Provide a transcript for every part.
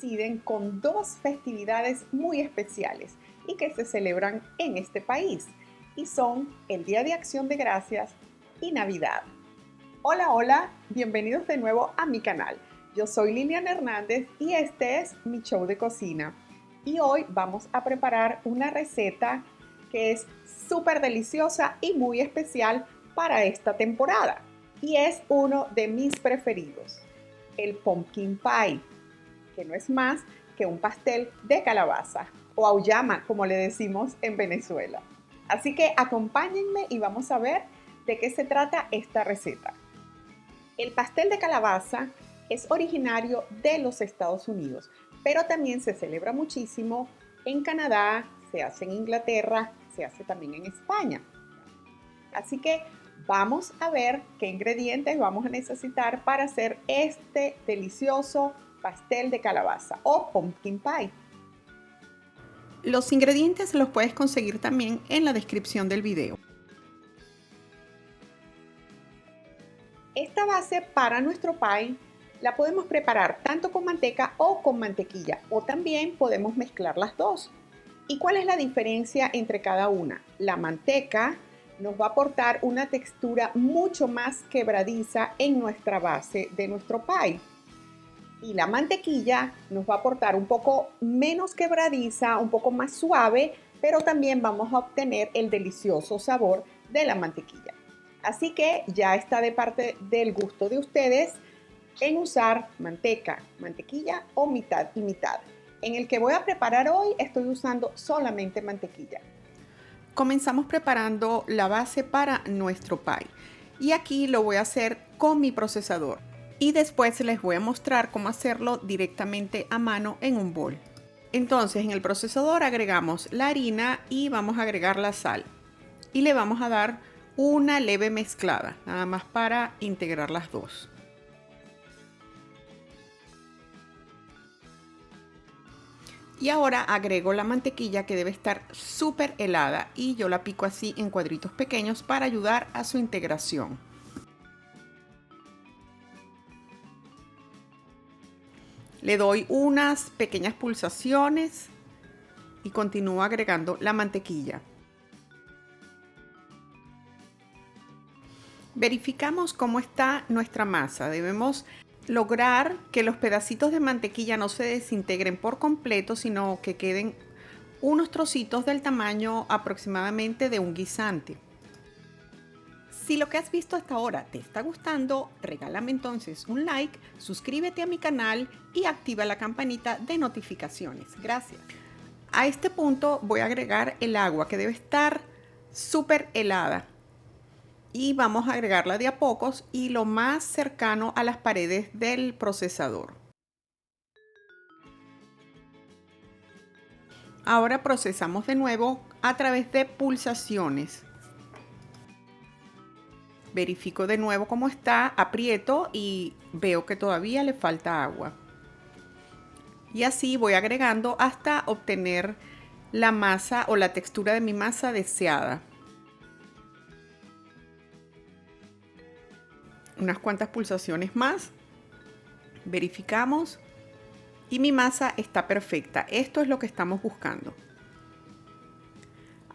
coinciden con dos festividades muy especiales y que se celebran en este país, y son el Día de Acción de Gracias y Navidad. Hola, hola, bienvenidos de nuevo a mi canal. Yo soy Lilian Hernández y este es mi show de cocina. Y hoy vamos a preparar una receta que es súper deliciosa y muy especial para esta temporada. Y es uno de mis preferidos, el pumpkin pie, que no es más que un pastel de calabaza o auyama, como le decimos en Venezuela. Así que acompáñenme y vamos a ver de qué se trata esta receta. El pastel de calabaza es originario de los Estados Unidos, pero también se celebra muchísimo en Canadá, se hace en Inglaterra, se hace también en España. Así que vamos a ver qué ingredientes vamos a necesitar para hacer este delicioso pastel de calabaza o pumpkin pie. Los ingredientes los puedes conseguir también en la descripción del video. Esta base para nuestro pie la podemos preparar tanto con manteca o con mantequilla, o también podemos mezclar las dos. ¿Y cuál es la diferencia entre cada una? La manteca nos va a aportar una textura mucho más quebradiza en nuestra base de nuestro pie. Y la mantequilla nos va a aportar un poco menos quebradiza, un poco más suave, pero también vamos a obtener el delicioso sabor de la mantequilla. Así que ya está de parte del gusto de ustedes en usar manteca, mantequilla o mitad y mitad. En el que voy a preparar hoy estoy usando solamente mantequilla. Comenzamos preparando la base para nuestro pie y aquí lo voy a hacer con mi procesador y después les voy a mostrar cómo hacerlo directamente a mano en un bol. Entonces en el procesador agregamos la harina y vamos a agregar la sal y le vamos a dar una leve mezclada, nada más para integrar las dos. Y ahora agrego la mantequilla, que debe estar súper helada, y yo la pico así en cuadritos pequeños para ayudar a su integración. Le doy unas pequeñas pulsaciones y continúo agregando la mantequilla. Verificamos cómo está nuestra masa. Debemos lograr que los pedacitos de mantequilla no se desintegren por completo, sino que queden unos trocitos del tamaño aproximadamente de un guisante. Si lo que has visto hasta ahora te está gustando, regálame entonces un like, suscríbete a mi canal y activa la campanita de notificaciones. Gracias. A este punto voy a agregar el agua, que debe estar súper helada. Y vamos a agregarla de a pocos y lo más cercano a las paredes del procesador. Ahora procesamos de nuevo a través de pulsaciones. Verifico de nuevo cómo está, aprieto y veo que todavía le falta agua. Y así voy agregando hasta obtener la masa o la textura de mi masa deseada. Unas cuantas pulsaciones más, verificamos y mi masa está perfecta. Esto es lo que estamos buscando.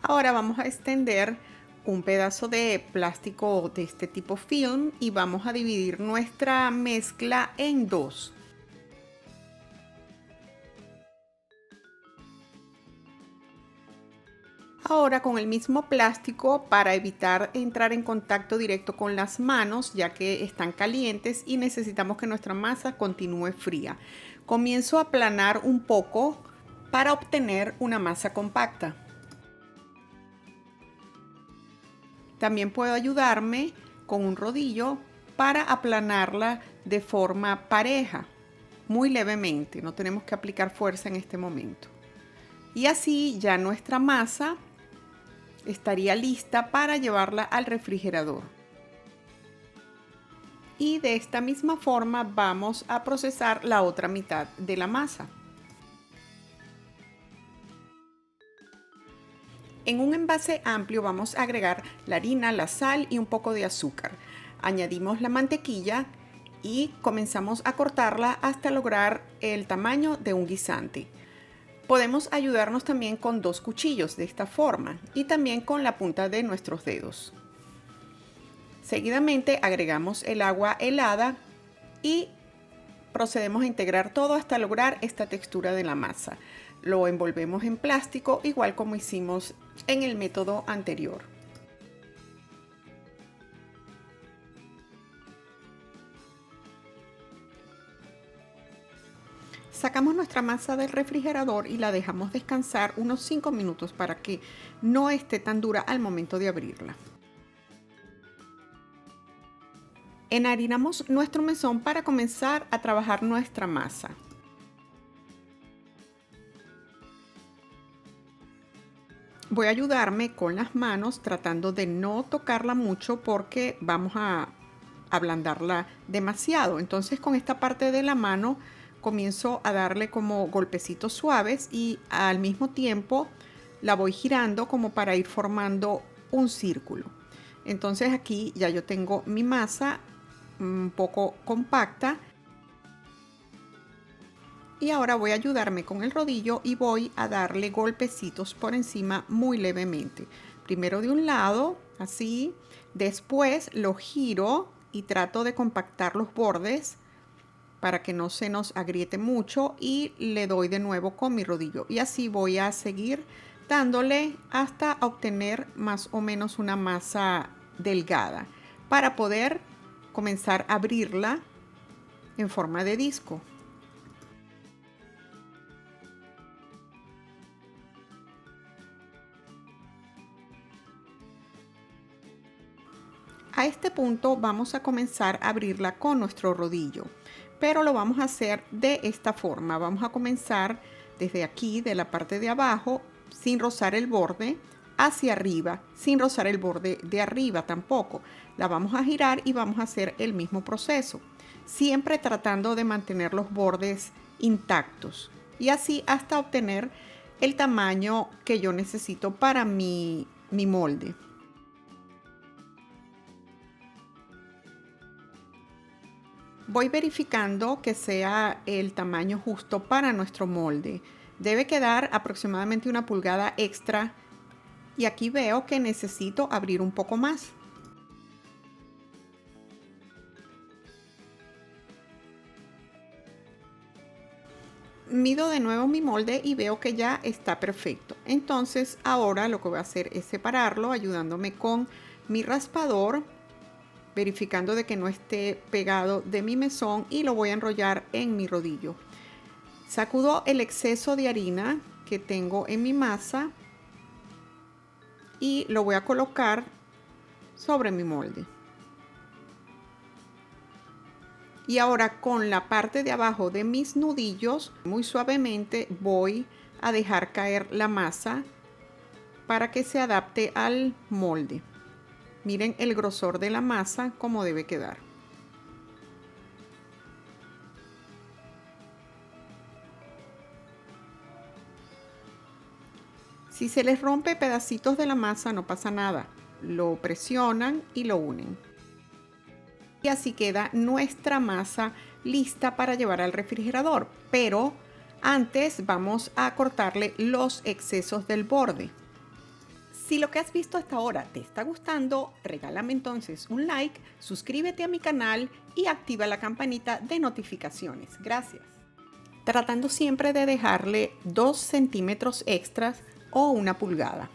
Ahora vamos a extender un pedazo de plástico de este tipo film y vamos a dividir nuestra mezcla en dos. Ahora con el mismo plástico, para evitar entrar en contacto directo con las manos, ya que están calientes y necesitamos que nuestra masa continúe fría, comienzo a aplanar un poco para obtener una masa compacta. También puedo ayudarme con un rodillo para aplanarla de forma pareja, muy levemente, no tenemos que aplicar fuerza en este momento. Y así ya nuestra masa estaría lista para llevarla al refrigerador. Y de esta misma forma vamos a procesar la otra mitad de la masa. En un envase amplio vamos a agregar la harina, la sal y un poco de azúcar. Añadimos la mantequilla y comenzamos a cortarla hasta lograr el tamaño de un guisante. Podemos ayudarnos también con 2 cuchillos de esta forma y también con la punta de nuestros dedos. Seguidamente agregamos el agua helada y procedemos a integrar todo hasta lograr esta textura de la masa. Lo envolvemos en plástico igual como hicimos en el método anterior. Sacamos nuestra masa del refrigerador y la dejamos descansar unos 5 minutos para que no esté tan dura al momento de abrirla. Enharinamos nuestro mesón para comenzar a trabajar nuestra masa. Voy a ayudarme con las manos tratando de no tocarla mucho porque vamos a ablandarla demasiado. Entonces con esta parte de la mano comienzo a darle como golpecitos suaves y al mismo tiempo la voy girando como para ir formando un círculo. Entonces aquí ya yo tengo mi masa un poco compacta y ahora voy a ayudarme con el rodillo y voy a darle golpecitos por encima muy levemente. Primero de un lado, así, después lo giro y trato de compactar los bordes para que no se nos agriete mucho y le doy de nuevo con mi rodillo y así voy a seguir dándole hasta obtener más o menos una masa delgada para poder comenzar a abrirla en forma de disco. A este punto vamos a comenzar a abrirla con nuestro rodillo, pero lo vamos a hacer de esta forma. Vamos a comenzar desde aquí, de la parte de abajo, sin rozar el borde, hacia arriba, sin rozar el borde de arriba tampoco. La vamos a girar y vamos a hacer el mismo proceso, siempre tratando de mantener los bordes intactos y así hasta obtener el tamaño que yo necesito para mi molde. Voy verificando que sea el tamaño justo para nuestro molde. Debe quedar aproximadamente 1 pulgada extra y aquí veo que necesito abrir un poco más. Mido de nuevo mi molde y veo que ya está perfecto. Entonces ahora lo que voy a hacer es separarlo ayudándome con mi raspador, verificando de que no esté pegado de mi mesón y lo voy a enrollar en mi rodillo. Sacudo el exceso de harina que tengo en mi masa y lo voy a colocar sobre mi molde. Y ahora con la parte de abajo de mis nudillos, muy suavemente voy a dejar caer la masa para que se adapte al molde. Miren el grosor de la masa, cómo debe quedar. Si se les rompe pedacitos de la masa, no pasa nada. Lo presionan y lo unen. Y así queda nuestra masa lista para llevar al refrigerador. Pero antes vamos a cortarle los excesos del borde. Si lo que has visto hasta ahora te está gustando, regálame entonces un like, suscríbete a mi canal y activa la campanita de notificaciones. Gracias. Tratando siempre de dejarle 2 centímetros extras o 1 pulgada.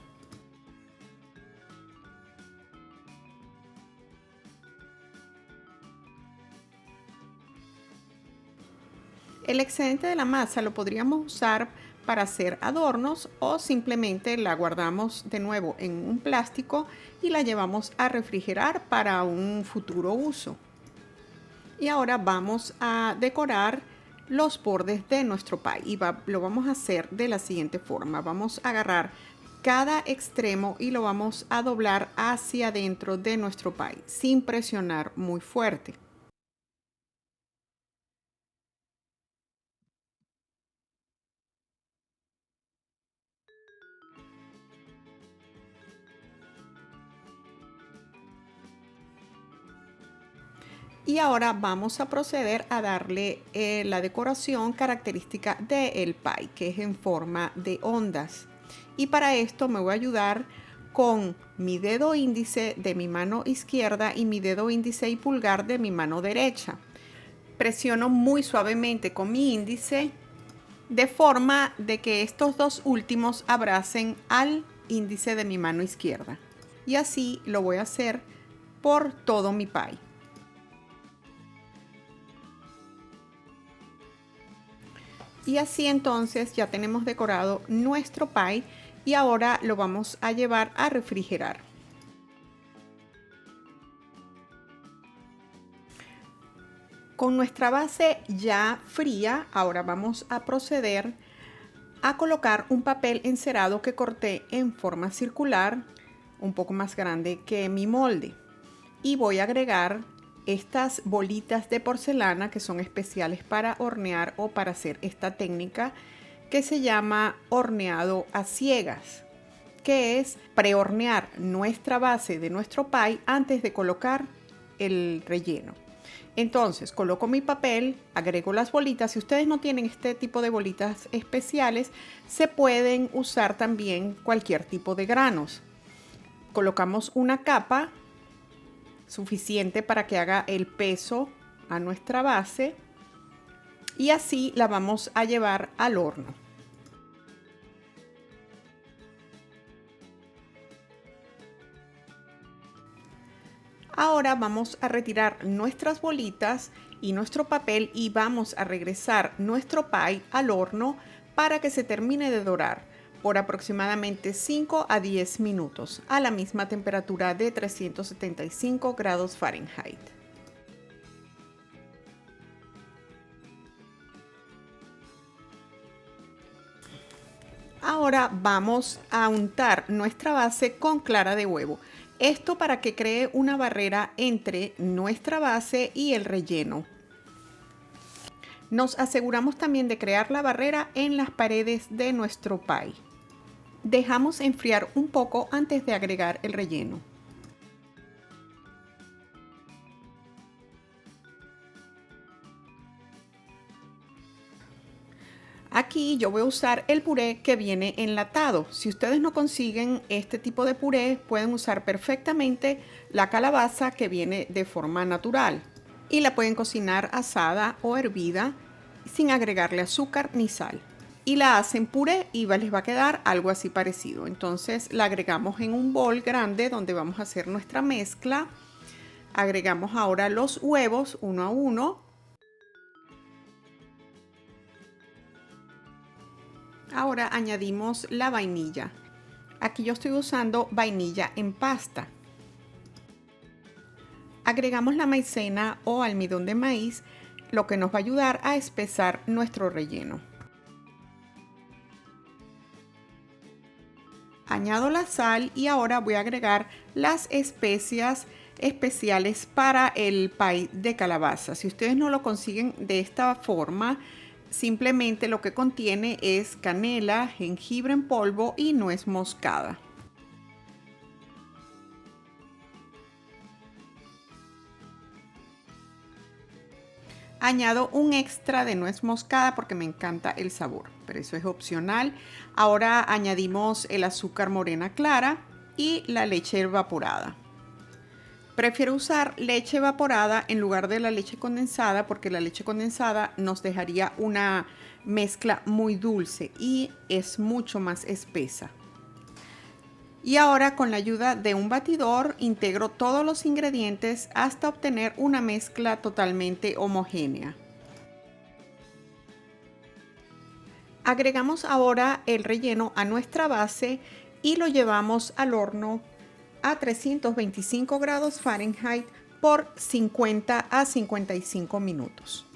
El excedente de la masa lo podríamos usar para hacer adornos o simplemente la guardamos de nuevo en un plástico y la llevamos a refrigerar para un futuro uso. Y ahora vamos a decorar los bordes de nuestro pie y lo vamos a hacer de la siguiente forma. Vamos a agarrar cada extremo y lo vamos a doblar hacia adentro de nuestro pie sin presionar muy fuerte. Y ahora vamos a proceder a darle la decoración característica del pie, que es en forma de ondas. Y para esto me voy a ayudar con mi dedo índice de mi mano izquierda y mi dedo índice y pulgar de mi mano derecha. Presiono muy suavemente con mi índice de forma de que estos dos últimos abracen al índice de mi mano izquierda. Y así lo voy a hacer por todo mi pie. Y así entonces ya tenemos decorado nuestro pie y ahora lo vamos a llevar a refrigerar. Con nuestra base ya fría, ahora vamos a proceder a colocar un papel encerado que corté en forma circular, un poco más grande que mi molde. Y voy a agregar estas bolitas de porcelana que son especiales para hornear o para hacer esta técnica que se llama horneado a ciegas, que es prehornear nuestra base de nuestro pie antes de colocar el relleno. Entonces coloco mi papel, agrego las bolitas. Si ustedes no tienen este tipo de bolitas especiales, se pueden usar también cualquier tipo de granos. Colocamos una capa suficiente para que haga el peso a nuestra base y así la vamos a llevar al horno. Ahora vamos a retirar nuestras bolitas y nuestro papel y vamos a regresar nuestro pie al horno para que se termine de dorar por aproximadamente 5 a 10 minutos a la misma temperatura de 375 grados Fahrenheit. Ahora vamos a untar nuestra base con clara de huevo. Esto para que cree una barrera entre nuestra base y el relleno. Nos aseguramos también de crear la barrera en las paredes de nuestro pie. Dejamos enfriar un poco antes de agregar el relleno. Aquí yo voy a usar el puré que viene enlatado. Si ustedes no consiguen este tipo de puré, pueden usar perfectamente la calabaza que viene de forma natural. Y la pueden cocinar asada o hervida sin agregarle azúcar ni sal. Y la hacen puré y les va a quedar algo así parecido. Entonces la agregamos en un bol grande donde vamos a hacer nuestra mezcla. Agregamos ahora los huevos uno a uno. Ahora añadimos la vainilla. Aquí yo estoy usando vainilla en pasta. Agregamos la maicena o almidón de maíz, lo que nos va a ayudar a espesar nuestro relleno. Añado la sal y ahora voy a agregar las especias especiales para el pie de calabaza. Si ustedes no lo consiguen de esta forma, simplemente lo que contiene es canela, jengibre en polvo y nuez moscada. Añado un extra de nuez moscada porque me encanta el sabor, pero eso es opcional. Ahora añadimos el azúcar morena clara y la leche evaporada. Prefiero usar leche evaporada en lugar de la leche condensada porque la leche condensada nos dejaría una mezcla muy dulce y es mucho más espesa. Y ahora con la ayuda de un batidor integro todos los ingredientes hasta obtener una mezcla totalmente homogénea. Agregamos ahora el relleno a nuestra base y lo llevamos al horno a 325 grados Fahrenheit por 50 a 55 minutos.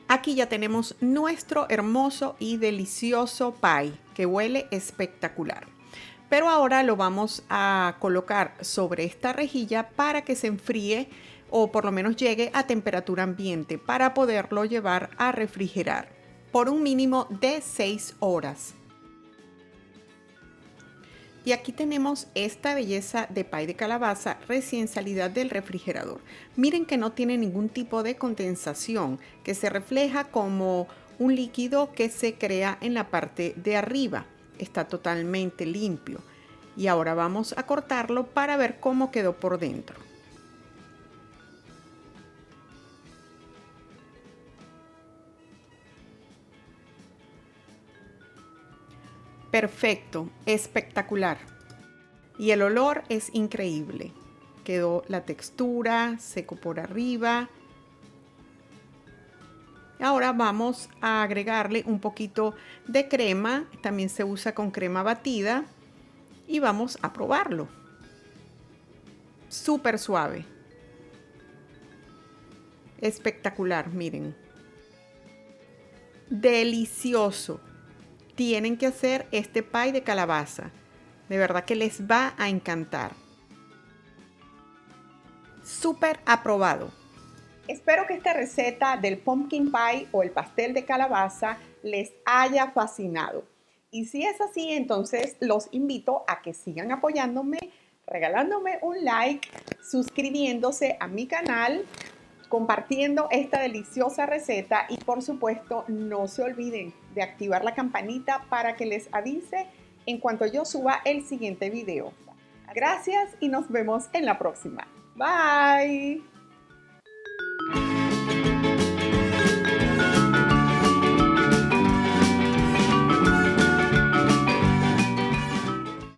Aquí ya tenemos nuestro hermoso y delicioso pie que huele espectacular. Pero ahora lo vamos a colocar sobre esta rejilla para que se enfríe o por lo menos llegue a temperatura ambiente para poderlo llevar a refrigerar por un mínimo de 6 horas. Y aquí tenemos esta belleza de pay de calabaza recién salida del refrigerador. Miren que no tiene ningún tipo de condensación, que se refleja como un líquido que se crea en la parte de arriba. Está totalmente limpio. Y ahora vamos a cortarlo para ver cómo quedó por dentro. Perfecto, espectacular. Y el olor es increíble. Quedó la textura, seco por arriba. Ahora vamos a agregarle un poquito de crema, también se usa con crema batida, y vamos a probarlo. Súper suave. Espectacular, miren. Delicioso. Tienen que hacer este pie de calabaza. De verdad que les va a encantar. Súper aprobado. Espero que esta receta del pumpkin pie o el pastel de calabaza les haya fascinado. Y si es así, entonces los invito a que sigan apoyándome, regalándome un like, suscribiéndose a mi canal, compartiendo esta deliciosa receta y por supuesto no se olviden de activar la campanita para que les avise en cuanto yo suba el siguiente video. Gracias y nos vemos en la próxima. Bye.